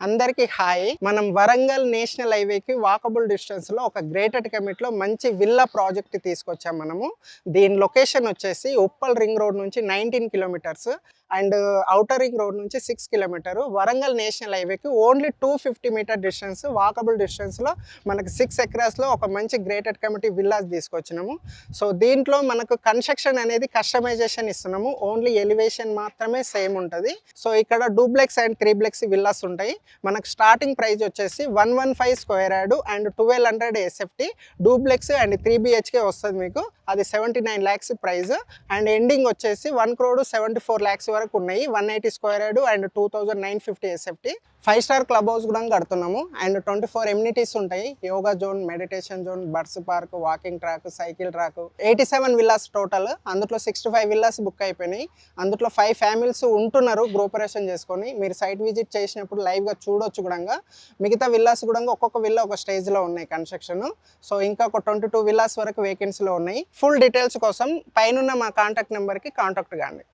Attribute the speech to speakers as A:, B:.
A: అందరికీ హాయ్. మనం వరంగల్ నేషనల్ హైవేకి వాకబుల్ డిస్టెన్స్లో ఒక గ్రేటెడ్ కమిట్లో మంచి విల్లా ప్రాజెక్ట్ తీసుకొచ్చాం మనము. దీని లొకేషన్ వచ్చేసి ఉప్పల్ రింగ్ రోడ్ నుంచి 19 kilometres and outer ring road నుంచి 6 కిలోమీటర్. వరంగల్ నేషనల్ హైవేకి ఓన్లీ 250 మీటర్ డిస్టెన్స్ వాకబుల్ డిస్టెన్స్లో మనకి 6 ఎకరాస్లో ఒక మంచి గ్రేటెడ్ కమిటీ విల్లాస్ తీసుకొచ్చినాము. సో దీంట్లో మనకు కన్స్ట్రక్షన్ అనేది కస్టమైజేషన్ ఇస్తున్నాము. ఓన్లీ ఎలివేషన్ మాత్రమే సేమ్ ఉంటుంది. సో ఇక్కడ డూప్లెక్స్ అండ్ త్రీప్లెక్స్ విల్లాస్ ఉంటాయి. మనకు స్టార్టింగ్ ప్రైస్ వచ్చేసి 115 square yard and 1200 SFT duplex and 3 BHK వస్తుంది మీకు. అది 79 lakhs ప్రైస్ అండ్ ఎండింగ్ వచ్చేసి 1,74 lakhs వరకు ఉన్నాయి. 180 square yard and 2,950 SFT. Five star club house కూడా కడుతున్నాము అండ్ 24 ఎమ్యూనిటీస్ ఉంటాయి. Yoga zone, meditation zone, birds park, walking track, cycle track. 87 villas total. అందులో 65 విల్లాస్ బుక్ అయిపోయినాయి. అందులో 5 ఫ్యామిలీస్ ఉంటున్నారు గ్రూపరేషన్ చేసుకొని. మీరు సైట్ విజిట్ చేసినప్పుడు లైవ్గా చూడొచ్చు కూడా. మిగతా విల్లాస్ కూడా ఒక్కొక్క విల్లా ఒక స్టేజ్లో ఉన్నాయి కన్స్ట్రక్షన్. సో ఇంకా ఒక 22 విల్లాస్ వరకు వేకెన్సీలో ఉన్నాయి. ఫుల్ డీటెయిల్స్ కోసం పైన మా కాంటాక్ట్ నెంబర్కి కాంటాక్ట్ కాండి.